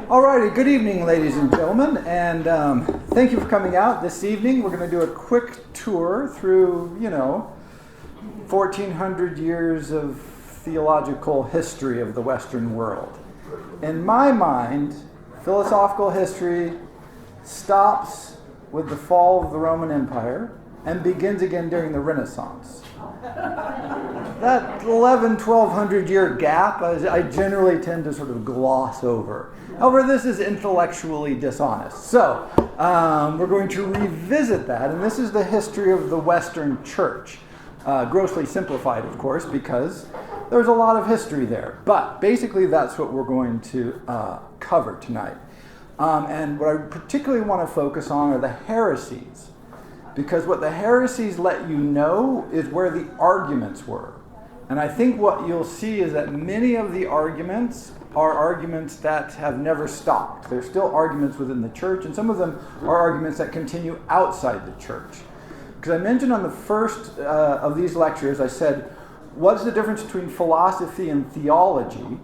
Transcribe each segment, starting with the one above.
Alrighty, good evening, ladies and gentlemen, and thank you for coming out this evening. We're going to do a quick tour through, 1,400 years of theological history of the Western world. In my mind, philosophical history stops with the fall of the Roman Empire and begins again during the Renaissance. That 1,200 year gap, I generally tend to sort of gloss over. However, this is intellectually dishonest. So, we're going to revisit that, and this is the history of the Western Church. Grossly simplified, of course, because there's a lot of history there. But basically, that's what we're going to cover tonight. And what I particularly want to focus on are the heresies. Because what the heresies let you know is where the arguments were. And I think what you'll see is that many of the arguments are arguments that have never stopped. There's still arguments within the church, and some of them are arguments that continue outside the church. Because I mentioned on the first of these lectures, I said, what's the difference between philosophy and theology?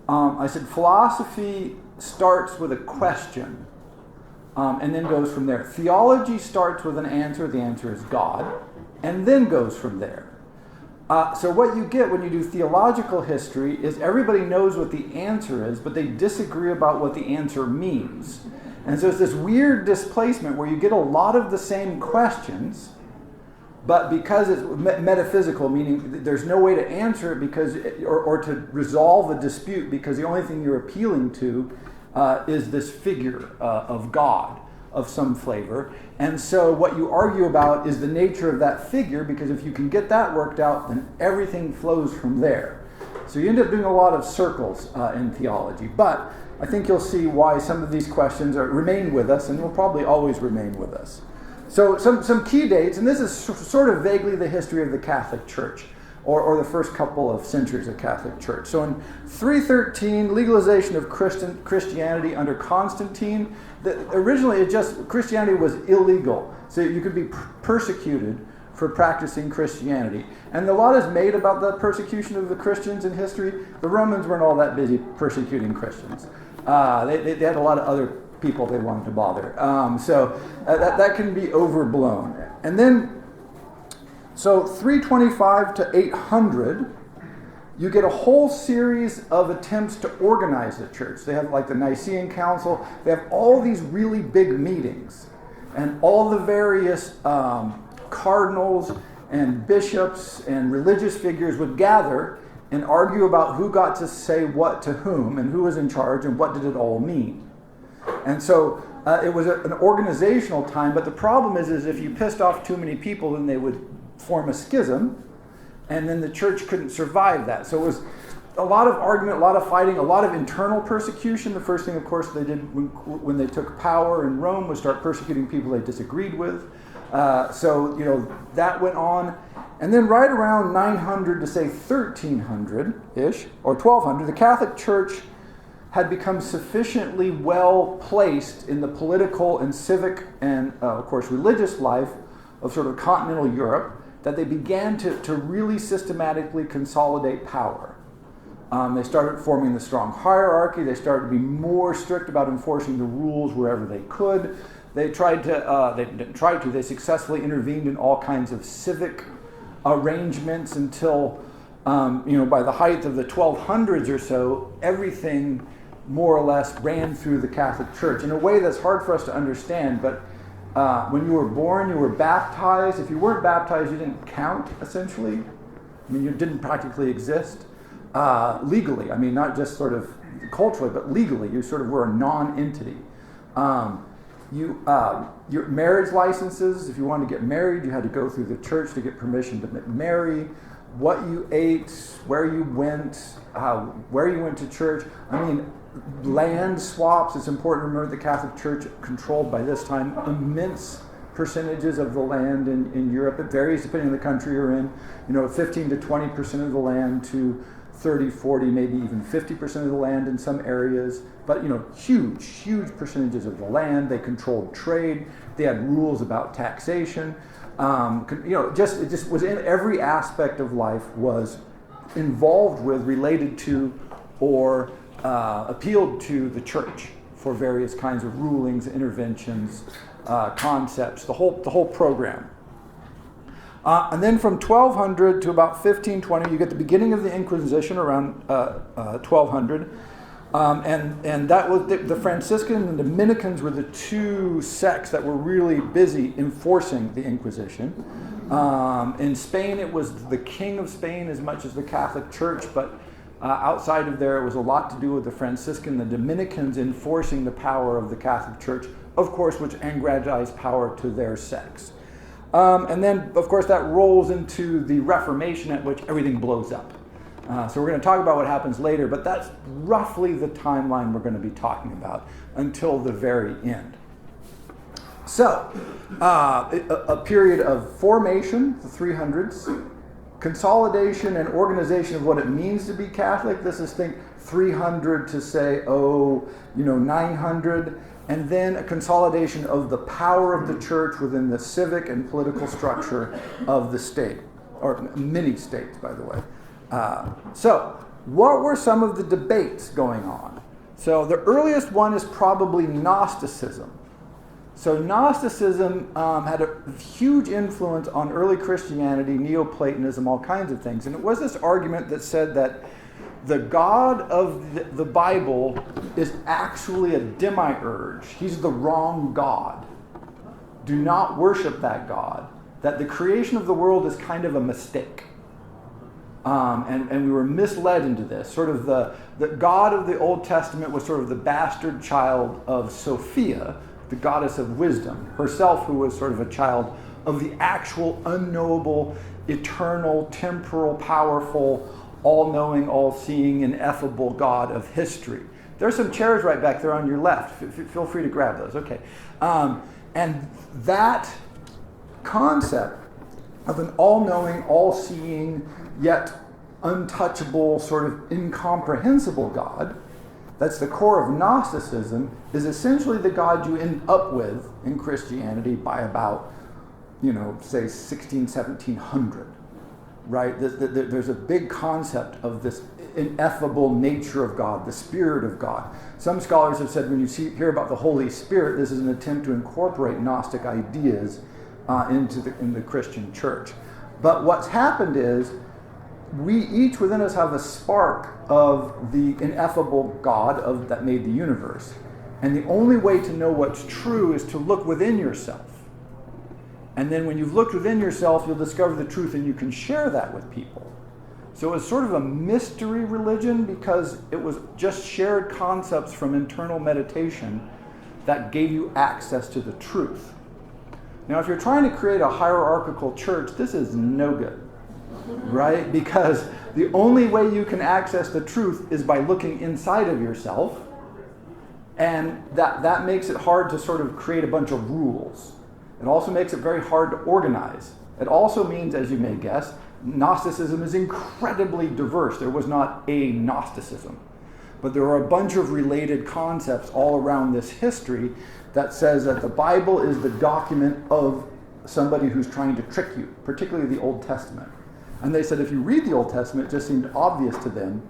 I said philosophy starts with a question. And then goes from there. Theology starts with an answer. The answer is God, and then goes from there. So what you get when you do theological history is everybody knows what the answer is, but they disagree about what the answer means. And so it's this weird displacement where you get a lot of the same questions, but because it's metaphysical, meaning there's no way to answer it because, or to resolve a dispute, because the only thing you're appealing to is this figure of God of some flavor. And so what you argue about is the nature of that figure, because if you can get that worked out, then everything flows from there. So you end up doing a lot of circles in theology. But I think you'll see why some of these questions remain with us and will probably always remain with us. So some key dates, and this is sort of vaguely the history of the Catholic Church. Or the first couple of centuries of Catholic Church. So in 313, legalization of Christianity under Constantine. Originally, Christianity was illegal, so you could be persecuted for practicing Christianity. And a lot is made about the persecution of the Christians in history. The Romans weren't all that busy persecuting Christians. They had a lot of other people they wanted to bother. So that can be overblown. And then, so 325 to 800, you get a whole series of attempts to organize the church. They have like the Nicene Council. They have all these really big meetings. And all the various cardinals and bishops and religious figures would gather and argue about who got to say what to whom and who was in charge and what did it all mean. And so it was an organizational time, but the problem is if you pissed off too many people, then they would form a schism, and then the church couldn't survive that. So it was a lot of argument, a lot of fighting, a lot of internal persecution. The first thing, of course, they did when they took power in Rome was start persecuting people they disagreed with. So that went on. And then right around 900 to say 1300-ish, or 1200, the Catholic Church had become sufficiently well placed in the political and civic and, of course, religious life of sort of continental Europe, that they began to really systematically consolidate power. They started forming the strong hierarchy. They started to be more strict about enforcing the rules wherever they could. They successfully intervened in all kinds of civic arrangements until, by the height of the 1200s or so, everything more or less ran through the Catholic Church in a way that's hard for us to understand, but when you were born, you were baptized. If you weren't baptized, you didn't count, essentially. I mean, you didn't practically exist legally. I mean, not just sort of culturally, but legally. You sort of were a non-entity. Your marriage licenses, if you wanted to get married, you had to go through the church to get permission to marry. What you ate, where you went to church. I mean, land swaps. It's important to remember the Catholic Church controlled by this time immense percentages of the land in Europe. It varies depending on the country you're in. 15 to 20% of the land to 30, 40, maybe even 50% of the land in some areas. But huge percentages of the land. They controlled trade. They had rules about taxation. It just was in every aspect of life was involved with, related to, or appealed to the church. for various kinds of rulings, interventions, concepts, the whole program. And then from 1200 to about 1520, you get the beginning of the Inquisition around 1200. And that was the Franciscans and Dominicans were the two sects that were really busy enforcing the Inquisition. In Spain, it was the King of Spain as much as the Catholic Church, but outside of there, it was a lot to do with the Franciscan, the Dominicans enforcing the power of the Catholic Church, of course, which aggrandized power to their sects. And then, of course, that rolls into the Reformation at which everything blows up. So we're going to talk about what happens later, but that's roughly the timeline we're going to be talking about until the very end. So, a period of formation, the 300s, consolidation and organization of what it means to be Catholic. This is, think, 300 to say, 900. And then a consolidation of the power of the church within the civic and political structure of the state, or many states, by the way. So, what were some of the debates going on? So, the earliest one is probably Gnosticism. So, Gnosticism had a huge influence on early Christianity, Neoplatonism, all kinds of things. And it was this argument that said that the God of the Bible is actually a demiurge. He's the wrong God. Do not worship that God. That the creation of the world is kind of a mistake. And we were misled into this. Sort of the God of the Old Testament was sort of the bastard child of Sophia, the goddess of wisdom, herself who was sort of a child of the actual unknowable, eternal, temporal, powerful, all-knowing, all-seeing, ineffable God of history. There's some chairs right back there on your left. Feel free to grab those. Okay. And that concept of an all-knowing, all-seeing, yet untouchable, sort of incomprehensible God, that's the core of Gnosticism, is essentially the God you end up with in Christianity by about, say 1700. Right? There's a big concept of this ineffable nature of God, the Spirit of God. Some scholars have said when you hear about the Holy Spirit, this is an attempt to incorporate Gnostic ideas into the Christian church. But what's happened is we each within us have a spark of the ineffable God that made the universe. And the only way to know what's true is to look within yourself. And then when you've looked within yourself, you'll discover the truth and you can share that with people. So it was sort of a mystery religion because it was just shared concepts from internal meditation that gave you access to the truth. Now, if you're trying to create a hierarchical church, this is no good, right? Because the only way you can access the truth is by looking inside of yourself, and that makes it hard to sort of create a bunch of rules. It also makes it very hard to organize. It also means, as you may guess, Gnosticism is incredibly diverse. There was not a Gnosticism. But there are a bunch of related concepts all around this history that says that the Bible is the document of somebody who's trying to trick you, particularly the Old Testament. And they said if you read the Old Testament, it just seemed obvious to them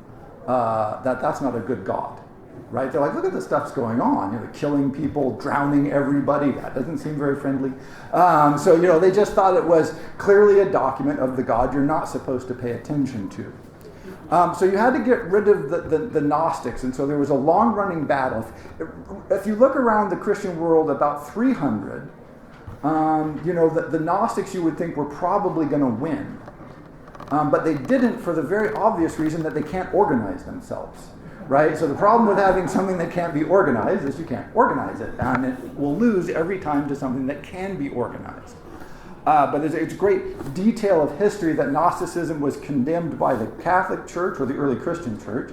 that that's not a good God. Right? They're like, look at the stuff's going on. Killing people, drowning everybody. That doesn't seem very friendly. So, they just thought it was clearly a document of the God you're not supposed to pay attention to. So you had to get rid of the Gnostics, and so there was a long-running battle. If you look around the Christian world, about 300, the Gnostics you would think were probably going to win. But they didn't for the very obvious reason that they can't organize themselves. Right? So the problem with having something that can't be organized is you can't organize it, and it will lose every time to something that can be organized. But it's a great detail of history that Gnosticism was condemned by the Catholic Church, or the early Christian Church,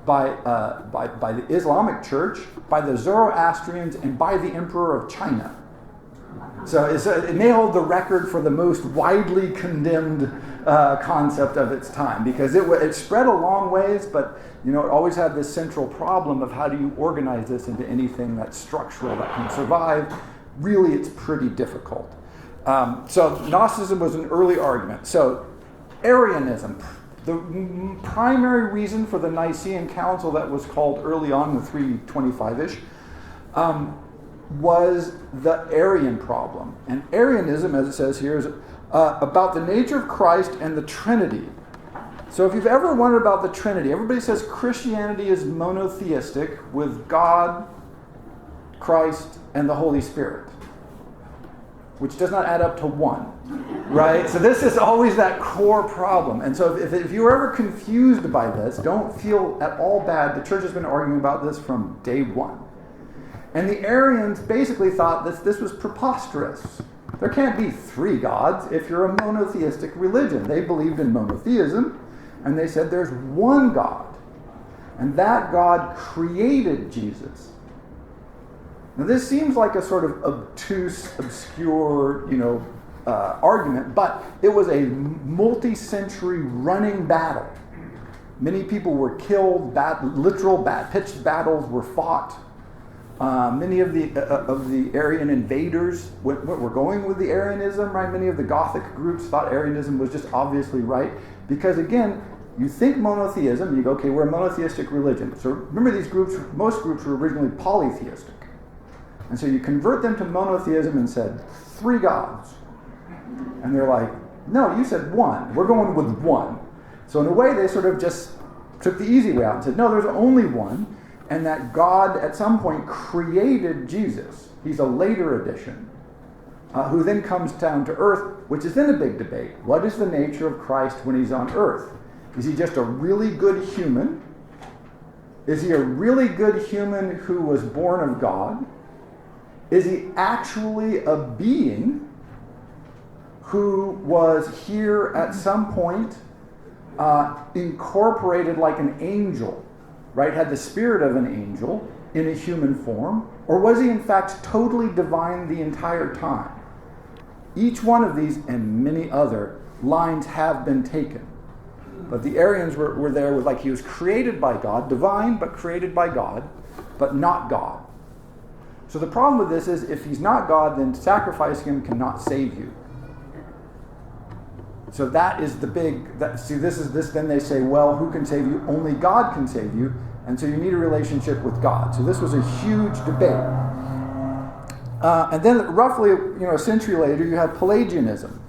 by the Islamic Church, by the Zoroastrians, and by the Emperor of China. So it may hold the record for the most widely condemned concept of its time, because it spread a long ways, but it always had this central problem of how do you organize this into anything that's structural, that can survive. Really, it's pretty difficult. So Gnosticism was an early argument. So Arianism, the primary reason for the Nicene Council that was called early on, the 325-ish, was the Arian problem. And Arianism, as it says here, is about the nature of Christ and the Trinity. So if you've ever wondered about the Trinity, everybody says Christianity is monotheistic with God, Christ, and the Holy Spirit, which does not add up to one, right? So this is always that core problem. And so if you were ever confused by this, don't feel at all bad. The church has been arguing about this from day one. And the Arians basically thought that this was preposterous. There can't be three gods if you're a monotheistic religion. They believed in monotheism, and they said there's one God, and that God created Jesus. Now this seems like a sort of obtuse, obscure, argument, but it was a multi-century running battle. Many people were killed, pitched battles were fought. Many of the Arian invaders were going with the Arianism, right? Many of the Gothic groups thought Arianism was just obviously right, because again, you think monotheism, and you go, okay, we're a monotheistic religion. So remember, most groups were originally polytheistic. And so you convert them to monotheism and said, three gods. And they're like, no, you said one. We're going with one. So in a way, they sort of just took the easy way out and said, no, there's only one. And that God at some point created Jesus. He's a later addition, who then comes down to earth, which is then a big debate. What is the nature of Christ when he's on earth? Is he just a really good human? Is he a really good human who was born of God? Is he actually a being who was here at some point incorporated like an angel, right? Had the spirit of an angel in a human form? Or was he in fact totally divine the entire time? Each one of these and many other lines have been taken. But the Arians were there with, like, he was created by God, divine but created by God, but not God. So the problem with this is, if he's not God, then sacrificing him cannot save you. So that is the big, then they say, well, who can save you? Only God can save you, and so you need a relationship with God. So this was a huge debate. And then roughly, a century later, you have Pelagianism.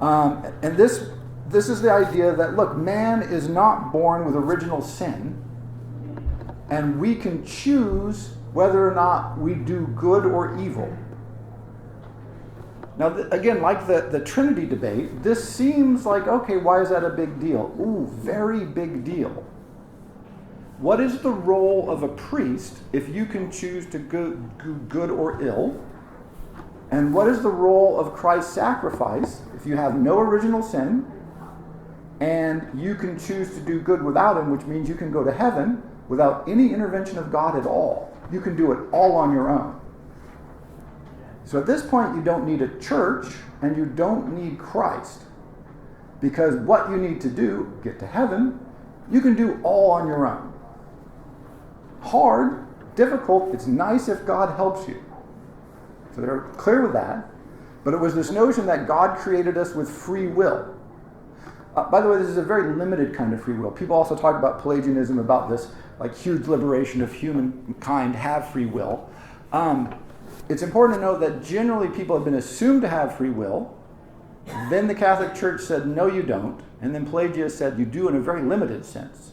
And this is the idea that, look, man is not born with original sin, and we can choose whether or not we do good or evil. Now, again, like the Trinity debate, this seems like, okay, why is that a big deal? Ooh, very big deal. What is the role of a priest if you can choose to do good or ill? And what is the role of Christ's sacrifice if you have no original sin and you can choose to do good without him, which means you can go to heaven without any intervention of God at all? You can do it all on your own. So at this point, you don't need a church and you don't need Christ, because what you need to do, get to heaven, you can do all on your own. Hard, difficult, it's nice if God helps you. So they're clear with that. But it was this notion that God created us with free will. By the way, this is a very limited kind of free will. People also talk about Pelagianism, about this like huge liberation of humankind have free will. It's important to note that generally people have been assumed to have free will. Then the Catholic Church said, no, you don't. And then Pelagius said, you do in a very limited sense.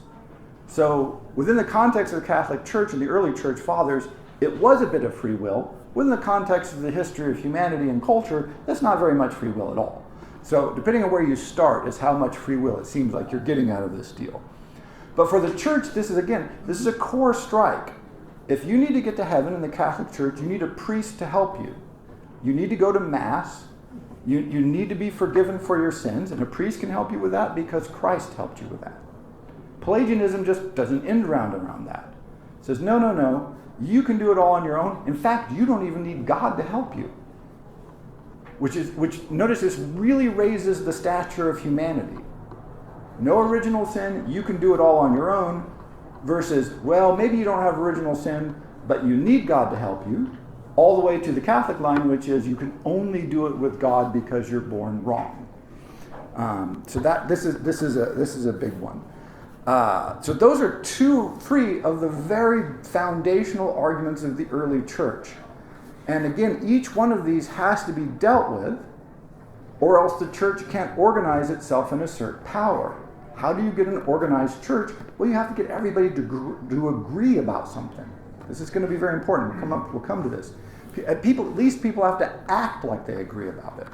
So within the context of the Catholic Church and the early church fathers, it was a bit of free will. Within the context of the history of humanity and culture, that's not very much free will at all. So depending on where you start is how much free will it seems like you're getting out of this deal. But for the church, this is a core strike. If you need to get to heaven in the Catholic Church, you need a priest to help you. You need to go to Mass. You need to be forgiven for your sins, and a priest can help you with that because Christ helped you with that. Pelagianism just doesn't end around that. It says, no, you can do it all on your own. In fact, you don't even need God to help you. Which notice this really raises the stature of humanity. No original sin, you can do it all on your own, versus, well, maybe you don't have original sin, but you need God to help you, all the way to the Catholic line, which is you can only do it with God because you're born wrong. So that this is a big one. So those are three of the very foundational arguments of the early church. And again, each one of these has to be dealt with, or else the church can't organize itself and assert power. How do you get an organized church? Well, you have to get everybody to agree about something. This is going to be very important. We'll come to this. At least people have to act like they agree about it.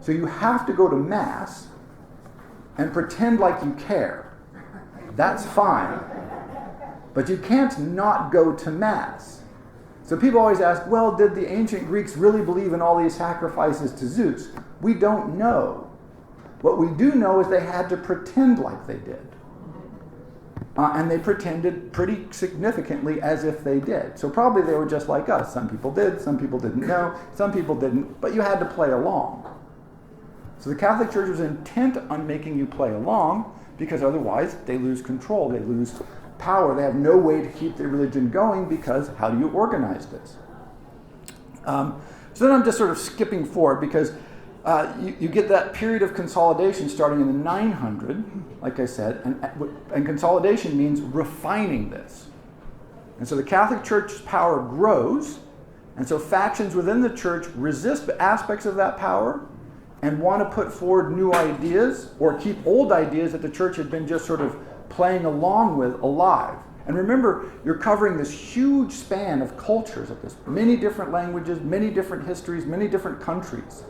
So you have to go to Mass and pretend like you care. That's fine. But you can't not go to Mass. So people always ask, well, did the ancient Greeks really believe in all these sacrifices to Zeus? We don't know. What we do know is they had to pretend like they did. And they pretended pretty significantly as if they did. So probably they were just like us. Some people did, some people didn't know, some people didn't, but you had to play along. So the Catholic Church was intent on making you play along, because otherwise they lose control, they lose power, they have no way to keep their religion going, because how do you organize this? So then I'm just sort of skipping forward, because you get that period of consolidation starting in the 900, like I said, and consolidation means refining this. And so the Catholic Church's power grows, and so factions within the church resist aspects of that power and want to put forward new ideas or keep old ideas that the church had been just sort of playing along with alive. And remember, you're covering this huge span of cultures of this, many different languages, many different histories, many different countries.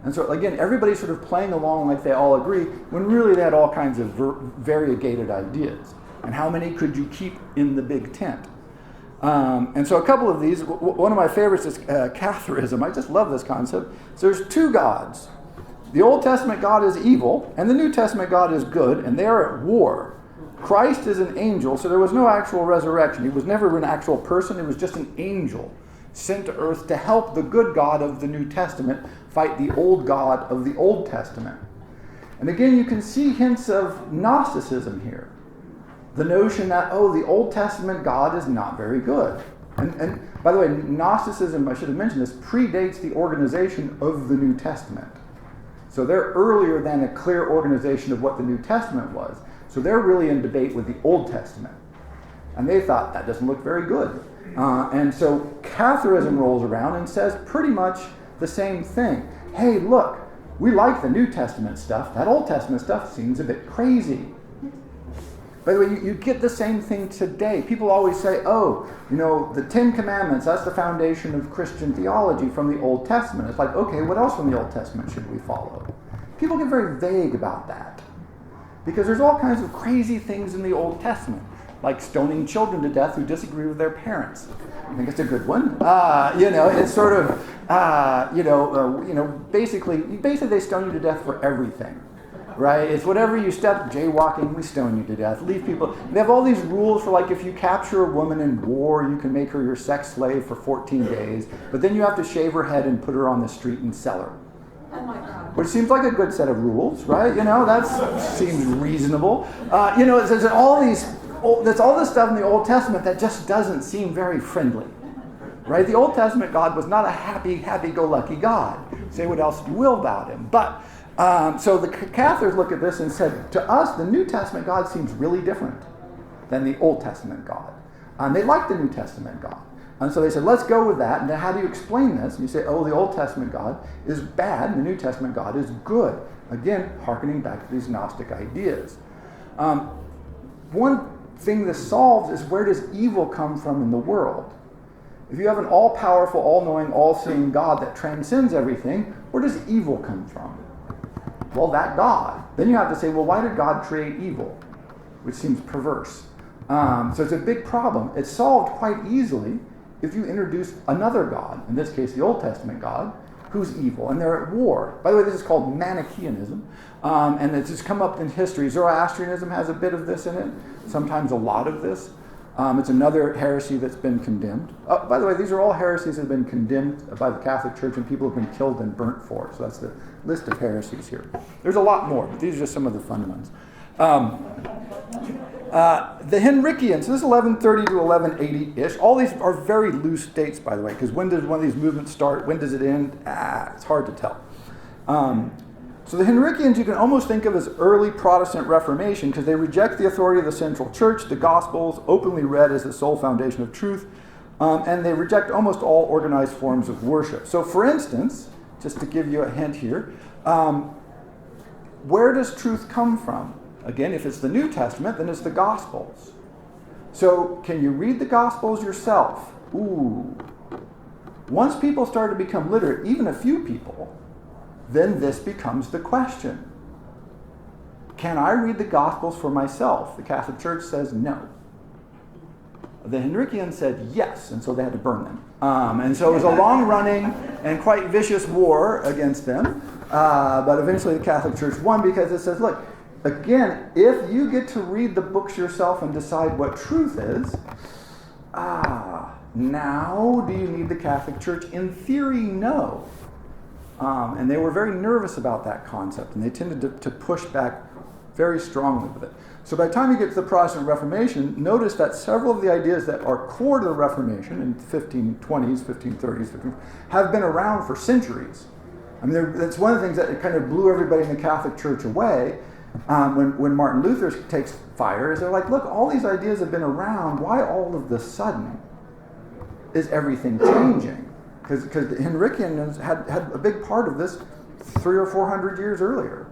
And so again, everybody's sort of playing along like they all agree, when really they had all kinds of variegated ideas. And how many could you keep in the big tent? And so a couple of these, one of my favorites is Catharism. I just love this concept. So there's two gods. The Old Testament God is evil, and the New Testament God is good, and they are at war. Christ is an angel, so there was no actual resurrection. He was never an actual person. It was just an angel sent to earth to help the good God of the New Testament fight the old God of the Old Testament. And again, you can see hints of Gnosticism here. The notion that, the Old Testament God is not very good. And by the way, Gnosticism, I should have mentioned this, predates the organization of the New Testament. So they're earlier than a clear organization of what the New Testament was. So they're really in debate with the Old Testament. And they thought, that doesn't look very good. And so Catharism rolls around and says pretty much the same thing. Hey, look, we like the New Testament stuff. That Old Testament stuff seems a bit crazy. By the way, you get the same thing today. People always say, the Ten Commandments, that's the foundation of Christian theology from the Old Testament. It's like, okay, what else from the Old Testament should we follow? People get very vague about that. Because there's all kinds of crazy things in the Old Testament, like stoning children to death who disagree with their parents. I think it's a good one. It's sort of, basically they stone you to death for everything. Right? It's whatever you step, jaywalking, we stone you to death. Leave people. They have all these rules for, like, if you capture a woman in war, you can make her your sex slave for 14 days, but then you have to shave her head and put her on the street and sell her. Oh my God. Which seems like a good set of rules, right? That seems reasonable. There's all this stuff in the Old Testament that just doesn't seem very friendly. Right? The Old Testament God was not a happy-go-lucky God. Say what else you will about him. But so the Catholics look at this and said, to us, the New Testament God seems really different than the Old Testament God. They like the New Testament God. And so they said, let's go with that. And then how do you explain this? And you say, the Old Testament God is bad, and the New Testament God is good. Again, hearkening back to these Gnostic ideas. One thing this solves is, where does evil come from in the world? If you have an all-powerful, all-knowing, all-seeing God that transcends everything, where does evil come from? Well, that God. Then you have to say, well, why did God create evil? Which seems perverse. So it's a big problem. It's solved quite easily if you introduce another God, in this case the Old Testament God, who's evil, and they're at war. By the way, this is called Manichaeanism, and it's just come up in history. Zoroastrianism has a bit of this in it, sometimes a lot of this. It's another heresy that's been condemned. By the way, these are all heresies that have been condemned by the Catholic Church and people have been killed and burnt for. So that's the list of heresies here. There's a lot more, but these are just some of the fun ones. The Henricians, so this is 1130 to 1180-ish. All these are very loose dates, by the way, because when does one of these movements start? When does it end? It's hard to tell. So the Henricians you can almost think of as early Protestant Reformation because they reject the authority of the central church, the Gospels, openly read as the sole foundation of truth, and they reject almost all organized forms of worship. So for instance, just to give you a hint here, where does truth come from? Again, if it's the New Testament, then it's the Gospels. So can you read the Gospels yourself? Ooh. Once people start to become literate, even a few people, then this becomes the question. Can I read the Gospels for myself? The Catholic Church says no. The Henricians said yes, and so they had to burn them. And so it was a long-running and quite vicious war against them. But eventually the Catholic Church won because it says, look, again, if you get to read the books yourself and decide what truth is, now do you need the Catholic Church? In theory, no. And they were very nervous about that concept, and they tended to push back very strongly with it. So by the time you get to the Protestant Reformation, notice that several of the ideas that are core to the Reformation in the 1520s, 1530s, have been around for centuries. I mean, that's one of the things that kind of blew everybody in the Catholic Church away when Martin Luther takes fire, is they're like, look, all these ideas have been around. Why all of the sudden is everything changing? Because the Henricians had a big part of this 300 or 400 years earlier.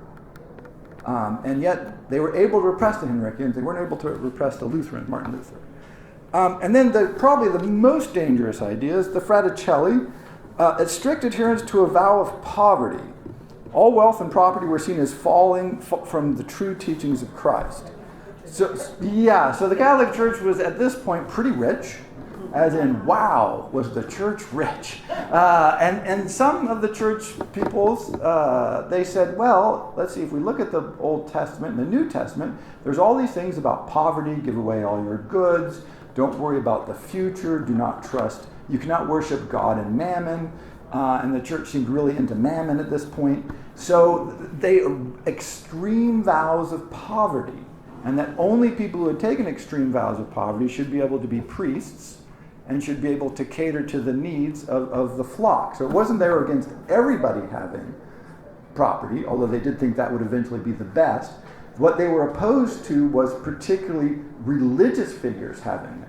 And yet they were able to repress the Henricians. They weren't able to repress the Lutherans, Martin Luther. And then probably the most dangerous idea is the Fraticelli. It's strict adherence to a vow of poverty. All wealth and property were seen as falling from the true teachings of Christ. So the Catholic Church was at this point pretty rich. As in, wow, was the church rich? And some of the church peoples, they said, well, let's see, if we look at the Old Testament and the New Testament, there's all these things about poverty, give away all your goods, don't worry about the future, do not trust, you cannot worship God and mammon, and the church seemed really into mammon at this point. So they extreme vows of poverty, and that only people who had taken extreme vows of poverty should be able to be priests, and should be able to cater to the needs of the flock. So it wasn't they were against everybody having property, although they did think that would eventually be the best. What they were opposed to was particularly religious figures having it.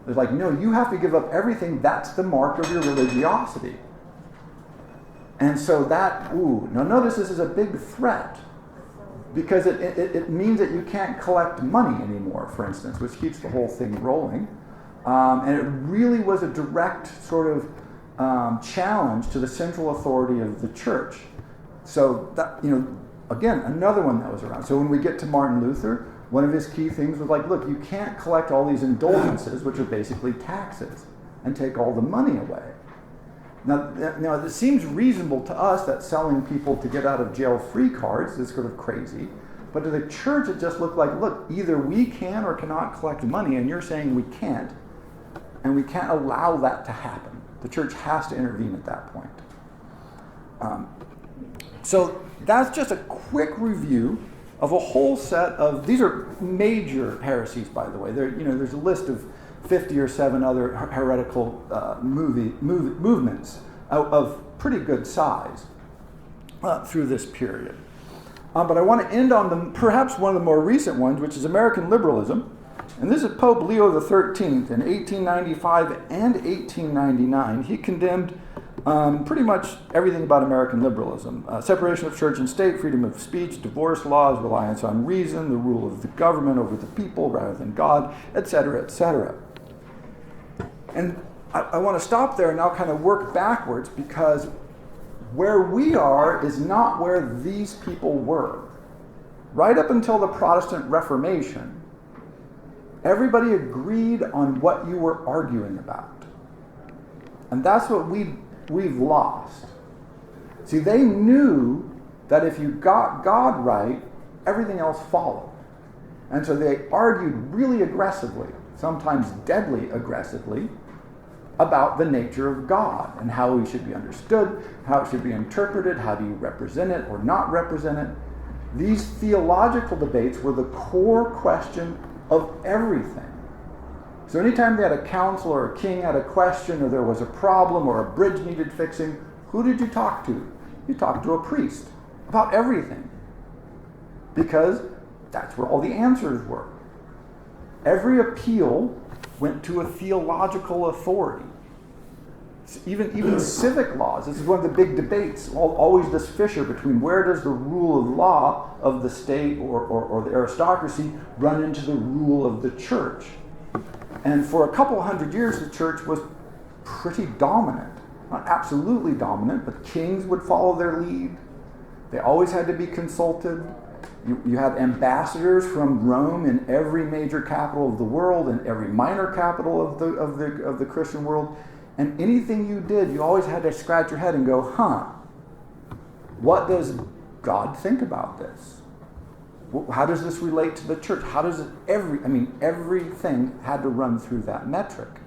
It's like, no, you have to give up everything. That's the mark of your religiosity. And so now notice this is a big threat, because it means that you can't collect money anymore, for instance, which keeps the whole thing rolling. And it really was a direct sort of challenge to the central authority of the church. So that, again, another one that was around. So when we get to Martin Luther, one of his key things was like, look, you can't collect all these indulgences, which are basically taxes, and take all the money away. Now it seems reasonable to us that selling people to get out of jail free cards is sort of crazy. But to the church, it just looked like, look, either we can or cannot collect money, and you're saying we can't. And we can't allow that to happen. The church has to intervene at that point. So that's just a quick review of a whole set of, these are major heresies, by the way. There's a list of 50 or 7 other heretical movements of pretty good size through this period. But I want to end on perhaps one of the more recent ones, which is American liberalism. And this is Pope Leo XIII in 1895 and 1899. He condemned pretty much everything about American liberalism. Separation of church and state, freedom of speech, divorce laws, reliance on reason, the rule of the government over the people rather than God, etc., etc. And I want to stop there and now kind of work backwards, because where we are is not where these people were. Right up until the Protestant Reformation, everybody agreed on what you were arguing about. And that's what we've lost. See, they knew that if you got God right, everything else followed. And so they argued really aggressively, sometimes deadly aggressively, about the nature of God and how he should be understood, how it should be interpreted, how do you represent it or not represent it. These theological debates were the core question of everything. So anytime they had a council or a king had a question, or there was a problem or a bridge needed fixing, who did you talk to? You talked to a priest. about everything, because that's where all the answers were. Every appeal went to a theological authority. Even civic laws, this is one of the big debates, always this fissure between where does the rule of law of the state or the aristocracy run into the rule of the church. And for a couple hundred years, the church was pretty dominant. Not absolutely dominant, but kings would follow their lead. They always had to be consulted. You had ambassadors from Rome in every major capital of the world and every minor capital of the Christian world. And anything you did, you always had to scratch your head and go, what does God think about this? How does this relate to the church? How does it, everything had to run through that metric.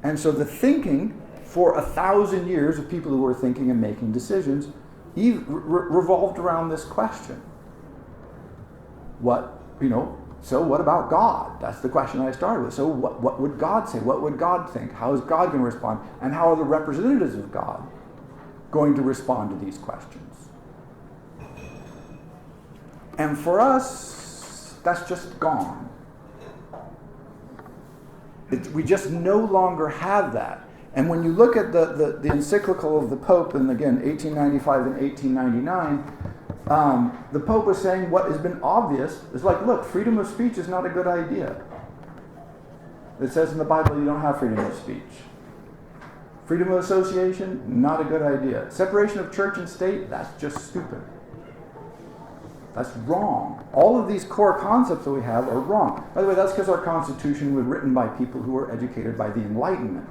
And so the thinking for 1,000 years of people who were thinking and making decisions revolved around this question. So what about God? That's the question I started with. So what would God say? What would God think? How is God going to respond? And how are the representatives of God going to respond to these questions? And for us, that's just gone. We just no longer have that. And when you look at the encyclical of the Pope, and again, 1895 and 1899, the Pope was saying what has been obvious is like, look, freedom of speech is not a good idea. It says in the Bible you don't have freedom of speech. Freedom of association, not a good idea. Separation of church and state, that's just stupid. That's wrong. All of these core concepts that we have are wrong. By the way, that's because our Constitution was written by people who were educated by the Enlightenment,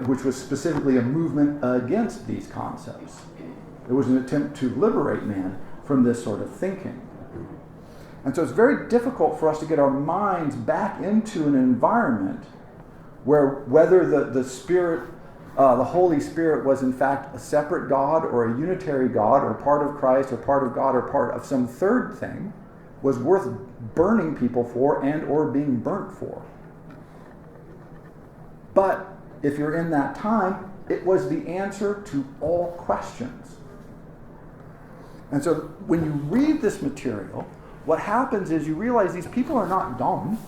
which was specifically a movement against these concepts. It was an attempt to liberate man from this sort of thinking. And so it's very difficult for us to get our minds back into an environment where whether the Spirit, the Holy Spirit was in fact a separate God or a unitary God or part of Christ or part of God or part of some third thing was worth burning people for and or being burnt for. But if you're in that time, it was the answer to all questions. And so when you read this material, what happens is you realize these people are not dumb.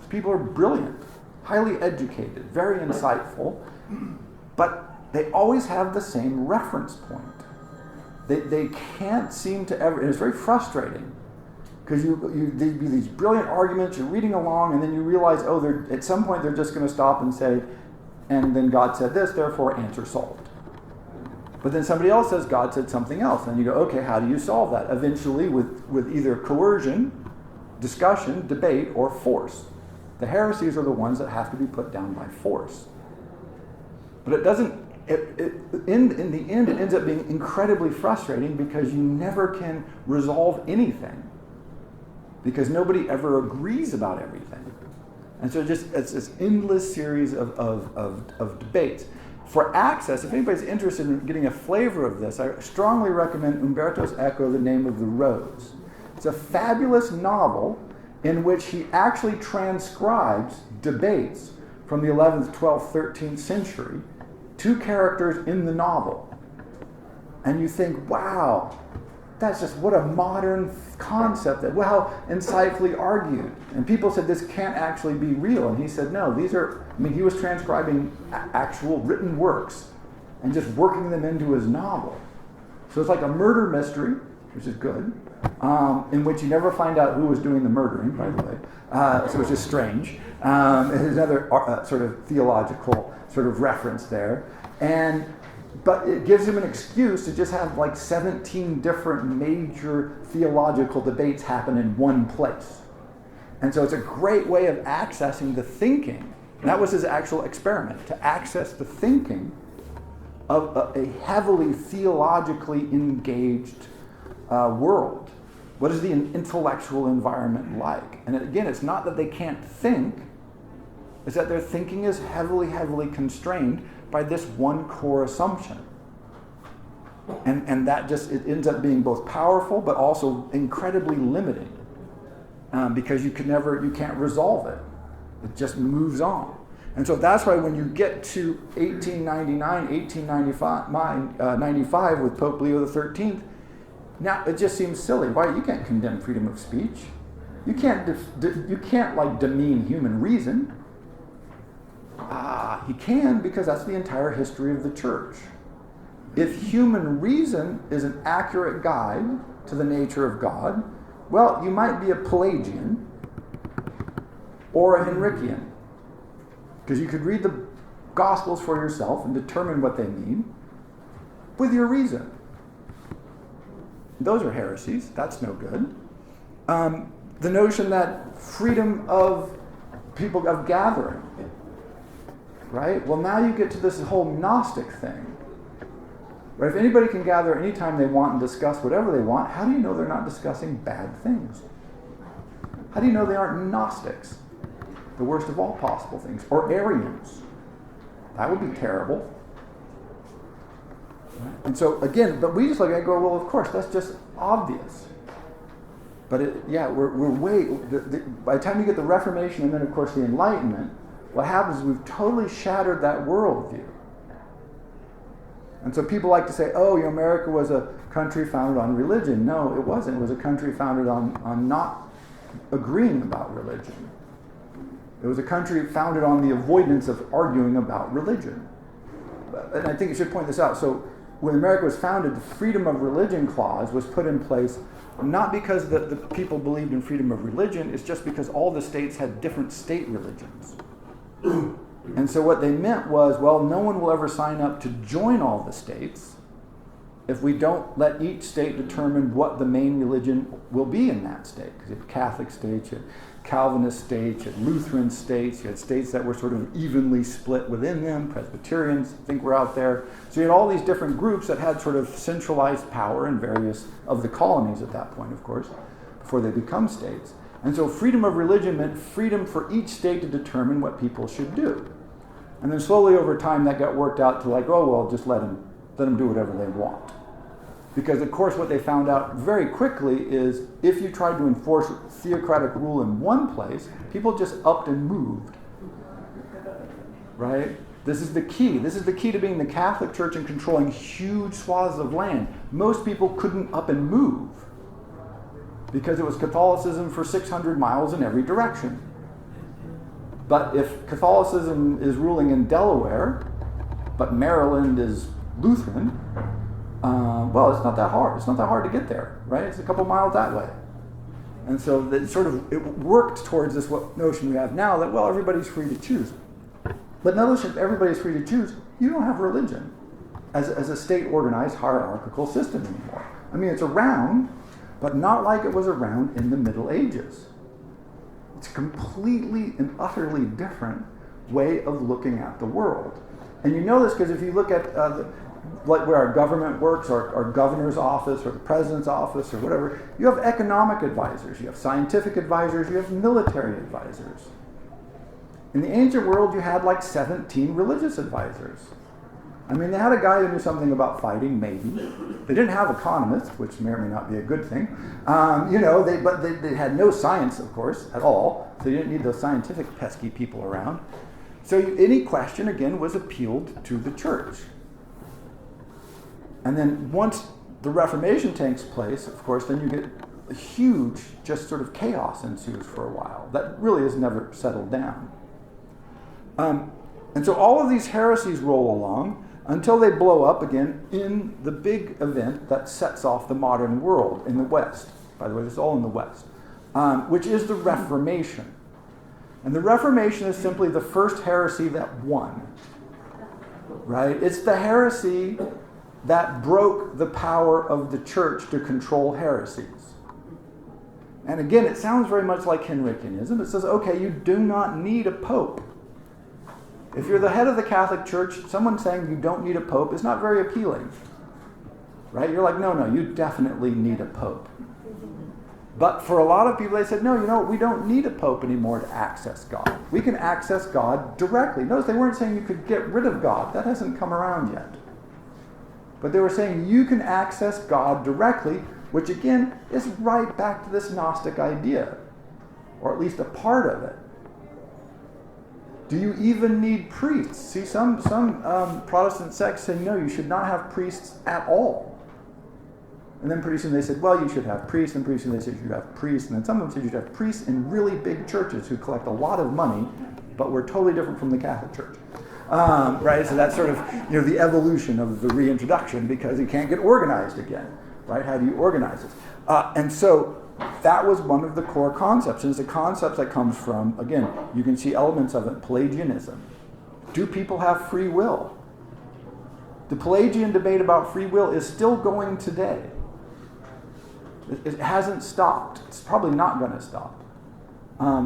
These people are brilliant, highly educated, very insightful, but they always have the same reference point. They can't seem to ever, and it's very frustrating, because there'd be these brilliant arguments, you're reading along, and then you realize, at some point they're just going to stop and say, and then God said this, therefore answer solved. But then somebody else says God said something else. And you go, okay, how do you solve that? Eventually with either coercion, discussion, debate, or force. The heresies are the ones that have to be put down by force. But it doesn't, in the end, it ends up being incredibly frustrating because you never can resolve anything. Because nobody ever agrees about everything. And so it's this endless series of debates. For access, if anybody's interested in getting a flavor of this, I strongly recommend Umberto's Eco, The Name of the Rose. It's a fabulous novel in which he actually transcribes debates from the 11th, 12th, 13th century to characters in the novel. And you think, wow, that's just what a modern concept, that how insightfully argued. And people said this can't actually be real. And he said, no, he was transcribing actual written works and just working them into his novel. So it's like a murder mystery, which is good, in which you never find out who was doing the murdering, by the way. So it's just strange. There's another sort of theological sort of reference there. But it gives him an excuse to just have like 17 different major theological debates happen in one place. And so it's a great way of accessing the thinking. And that was his actual experiment, to access the thinking of a heavily theologically engaged world. What is the intellectual environment like? And again, it's not that they can't think, it's that their thinking is heavily, heavily constrained by this one core assumption. And that just, it ends up being both powerful but also incredibly limiting, because you can't resolve it. It just moves on. And so that's why when you get to 1899, 1895 with Pope Leo XIII, now it just seems silly. Why? You can't condemn freedom of speech. You can't demean human reason. He can, because that's the entire history of the church. If human reason is an accurate guide to the nature of God, well, you might be a Pelagian or a Henrician, because you could read the Gospels for yourself and determine what they mean with your reason. Those are heresies. That's no good. The notion that freedom of people of gathering, right? Well, now you get to this whole Gnostic thing. Right? If anybody can gather anytime they want and discuss whatever they want, how do you know they're not discussing bad things? How do you know they aren't Gnostics? The worst of all possible things. Or Arians. That would be terrible. Right? And so, again, but we just look at it and go, well, of course, that's just obvious. But we're way... by the time you get the Reformation and then, of course, the Enlightenment, what happens is we've totally shattered that worldview. And so people like to say, America was a country founded on religion. No, it wasn't. It was a country founded on not agreeing about religion. It was a country founded on the avoidance of arguing about religion. And I think I should point this out. So when America was founded, the freedom of religion clause was put in place not because the people believed in freedom of religion, it's just because all the states had different state religions. And so what they meant was, well, no one will ever sign up to join all the states if we don't let each state determine what the main religion will be in that state. Because you had Catholic states, you had Calvinist states, you had Lutheran states, you had states that were sort of evenly split within them. Presbyterians, I think, were out there. So you had all these different groups that had sort of centralized power in various of the colonies at that point, of course, before they become states. And so freedom of religion meant freedom for each state to determine what people should do. And then slowly over time that got worked out to just let them do whatever they want. Because of course what they found out very quickly is if you tried to enforce theocratic rule in one place, people just upped and moved. Right? This is the key. This is the key to being the Catholic Church and controlling huge swaths of land. Most people couldn't up and move because it was Catholicism for 600 miles in every direction. But if Catholicism is ruling in Delaware, but Maryland is Lutheran, it's not that hard. It's not that hard to get there, right? It's a couple miles that way. And so it worked towards this notion we have now that, well, everybody's free to choose. But notice if everybody's free to choose, you don't have religion as a state-organized hierarchical system anymore. I mean, it's around, but not like it was around in the Middle Ages. It's a completely and utterly different way of looking at the world. And you know this because if you look at where our government works, or our governor's office, or the president's office, or whatever, you have economic advisors, you have scientific advisors, you have military advisors. In the ancient world, you had 17 religious advisors. I mean, they had a guy who knew something about fighting, maybe. They didn't have economists, which may or may not be a good thing. But they had no science, of course, at all. So you didn't need those scientific pesky people around. So any question, again, was appealed to the church. And then once the Reformation takes place, of course, then you get a huge, just sort of chaos ensues for a while. That really has never settled down. And so all of these heresies roll along until they blow up again in the big event that sets off the modern world in the West. By the way, this is all in the West, which is the Reformation. And the Reformation is simply the first heresy that won. Right? It's the heresy that broke the power of the church to control heresies. And again, it sounds very much like Henricianism. It says, okay, you do not need a pope. If you're the head of the Catholic Church, someone saying you don't need a pope is not very appealing. Right? You're like, no, you definitely need a pope. But for a lot of people, they said, no, we don't need a pope anymore to access God. We can access God directly. Notice they weren't saying you could get rid of God. That hasn't come around yet. But they were saying you can access God directly, which again is right back to this Gnostic idea, or at least a part of it. Do you even need priests? See, some Protestant sects say, no, you should not have priests at all. And then pretty soon they said, well, you should have priests, and pretty soon they said you should have priests, and then some of them said you should have priests in really big churches who collect a lot of money, but we're totally different from the Catholic Church. Right? So that's sort of the evolution of the reintroduction, because you can't get organized again. Right? How do you organize this? And so that was one of the core concepts. And it's a concept that comes from, again, you can see elements of it, Pelagianism. Do people have free will? The Pelagian debate about free will is still going today. It hasn't stopped. It's probably not going to stop.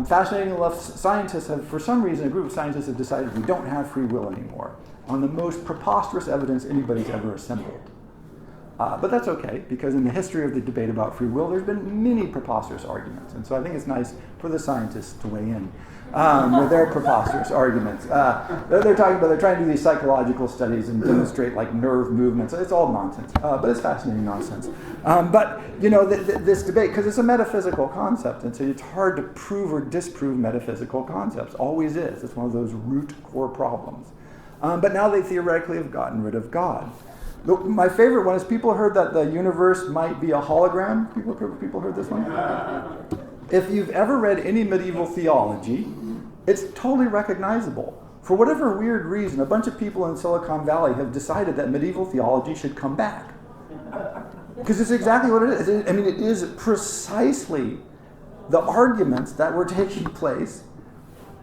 Fascinating enough, scientists have, for some reason, a group of scientists have decided we don't have free will anymore, on the most preposterous evidence anybody's ever assembled. But that's okay, because in the history of the debate about free will, there's been many preposterous arguments. And so I think it's nice for the scientists to weigh in with their preposterous arguments. They're trying to do these psychological studies and demonstrate like nerve movements. It's all nonsense, but it's fascinating nonsense. But this debate, because it's a metaphysical concept, and so it's hard to prove or disprove metaphysical concepts. Always is. It's one of those root core problems. But now they theoretically have gotten rid of God. My favorite one is people heard that the universe might be a hologram. People heard this one? If you've ever read any medieval theology, it's totally recognizable. For whatever weird reason, a bunch of people in Silicon Valley have decided that medieval theology should come back. Because it's exactly what it is. It is precisely the arguments that were taking place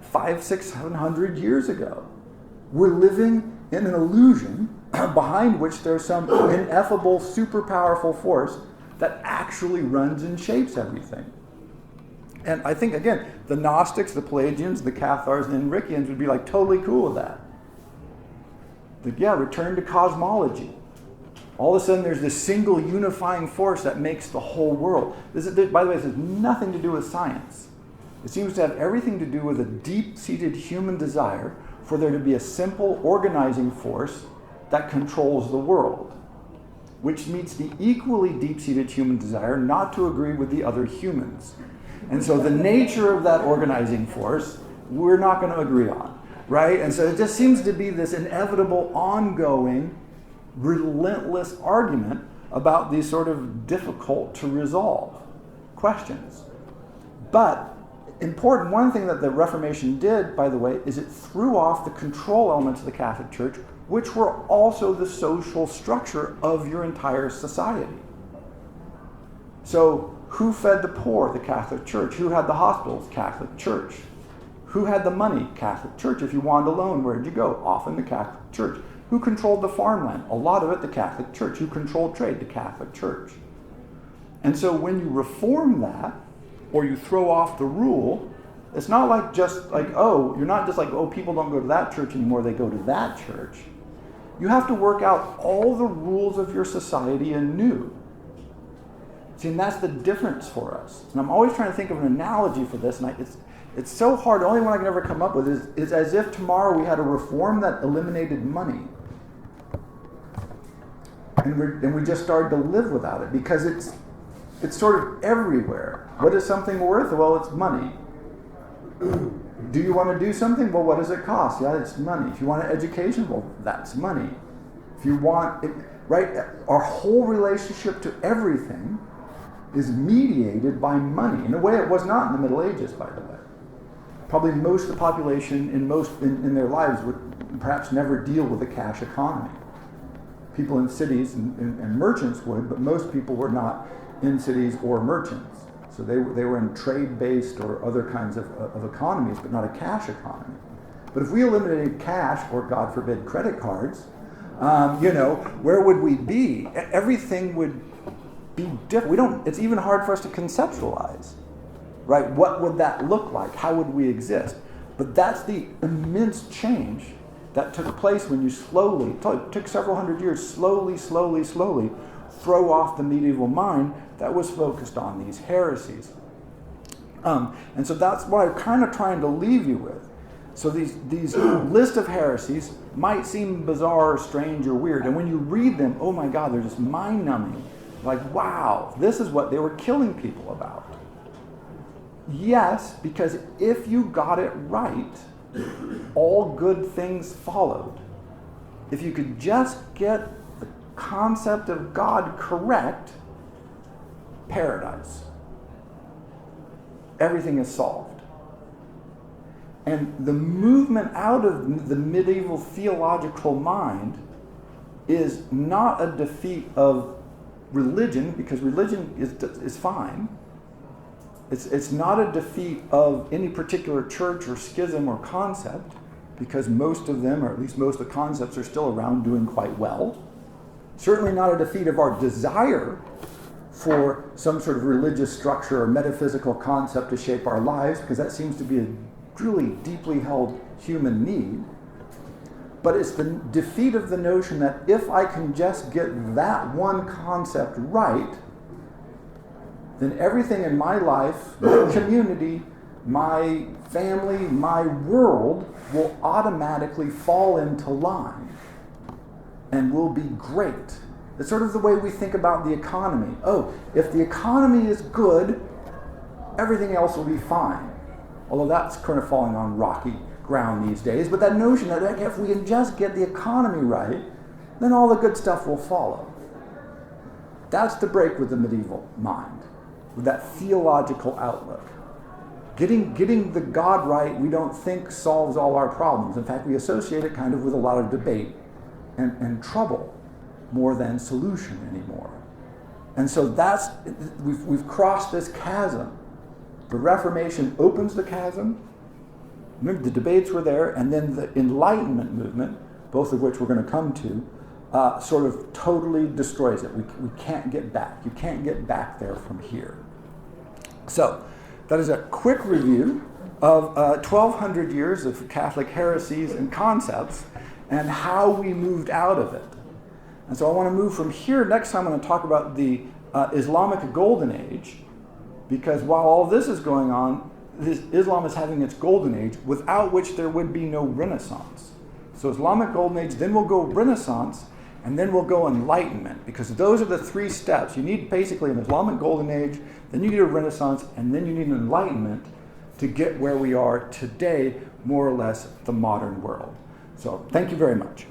500, 600, 700 years ago. We're living in an illusion behind which there's some ineffable, super powerful force that actually runs and shapes everything. And I think, again, the Gnostics, the Pelagians, the Cathars, and the Enrichians would be like totally cool with that. Like, yeah, return to cosmology. All of a sudden, there's this single unifying force that makes the whole world. By the way, this has nothing to do with science. It seems to have everything to do with a deep-seated human desire for there to be a simple organizing force that controls the world, which meets the equally deep-seated human desire not to agree with the other humans. And so the nature of that organizing force, we're not going to agree on, right? And so it just seems to be this inevitable, ongoing, relentless argument about these sort of difficult to resolve questions. But important, one thing that the Reformation did, by the way, is it threw off the control elements of the Catholic Church, which were also the social structure of your entire society. So who fed the poor? The Catholic Church. Who had the hospitals? Catholic Church. Who had the money? Catholic Church. If you wanted a loan, where did you go? Often the Catholic Church. Who controlled the farmland? A lot of it, the Catholic Church. Who controlled trade? The Catholic Church. And so when you reform that, or you throw off the rule, it's not like just like, oh, you're not just like, oh, people don't go to that church anymore, they go to that church. You have to work out all the rules of your society anew. See, and that's the difference for us. And I'm always trying to think of an analogy for this, and it's so hard. The only one I can ever come up with is as if tomorrow we had a reform that eliminated money. And we just started to live without it, because it's sort of everywhere. What is something worth? Well, it's money. Do you want to do something? Well, what does it cost? Yeah, it's money. If you want an education, well, that's money. If you want it, right? Our whole relationship to everything is mediated by money in a way it was not in the Middle Ages, by the way. Probably most of the population in their lives would perhaps never deal with a cash economy. People in cities and merchants would, but most people were not in cities or merchants. So they were in trade-based or other kinds of economies, but not a cash economy. But if we eliminated cash, or God forbid, credit cards, where would we be? Everything would be different. It's even hard for us to conceptualize, right? What would that look like? How would we exist? But that's the immense change that took place when you slowly, it took several hundred years, slowly, throw off the medieval mind that was focused on these heresies. And so that's what I'm kind of trying to leave you with. So these list of heresies might seem bizarre or strange or weird. And when you read them, oh my God, they're just mind-numbing. Like, wow, this is what they were killing people about. Yes, because if you got it right, all good things followed. If you could just get the concept of God correct, paradise. Everything is solved. And the movement out of the medieval theological mind is not a defeat of religion, because religion is fine. It's not a defeat of any particular church or schism or concept, because most of them, or at least most of the concepts, are still around doing quite well. Certainly not a defeat of our desire for some sort of religious structure or metaphysical concept to shape our lives, because that seems to be a truly deeply held human need. But it's the defeat of the notion that if I can just get that one concept right, then everything in my life, my community, my family, my world will automatically fall into line and will be great. It's sort of the way we think about the economy. Oh, if the economy is good, everything else will be fine. Although that's kind of falling on rocky ground these days. But that notion that if we can just get the economy right, then all the good stuff will follow. That's the break with the medieval mind, with that theological outlook. Getting the God right, we don't think solves all our problems. In fact, we associate it kind of with a lot of debate and trouble more than solution anymore. And so we've crossed this chasm. The Reformation opens the chasm. Remember, the debates were there, and then the Enlightenment movement, both of which we're going to come to, sort of totally destroys it. We can't get back. You can't get back there from here. So, that is a quick review of 1,200 years of Catholic heresies and concepts and how we moved out of it. And so I want to move from here. Next time I'm going to talk about the Islamic Golden Age, because while all this is going on, Islam is having its Golden Age, without which there would be no Renaissance. So Islamic Golden Age, then we'll go Renaissance, and then we'll go Enlightenment, because those are the three steps. You need basically an Islamic Golden Age, then you need a Renaissance, and then you need an Enlightenment to get where we are today, more or less the modern world. So thank you very much.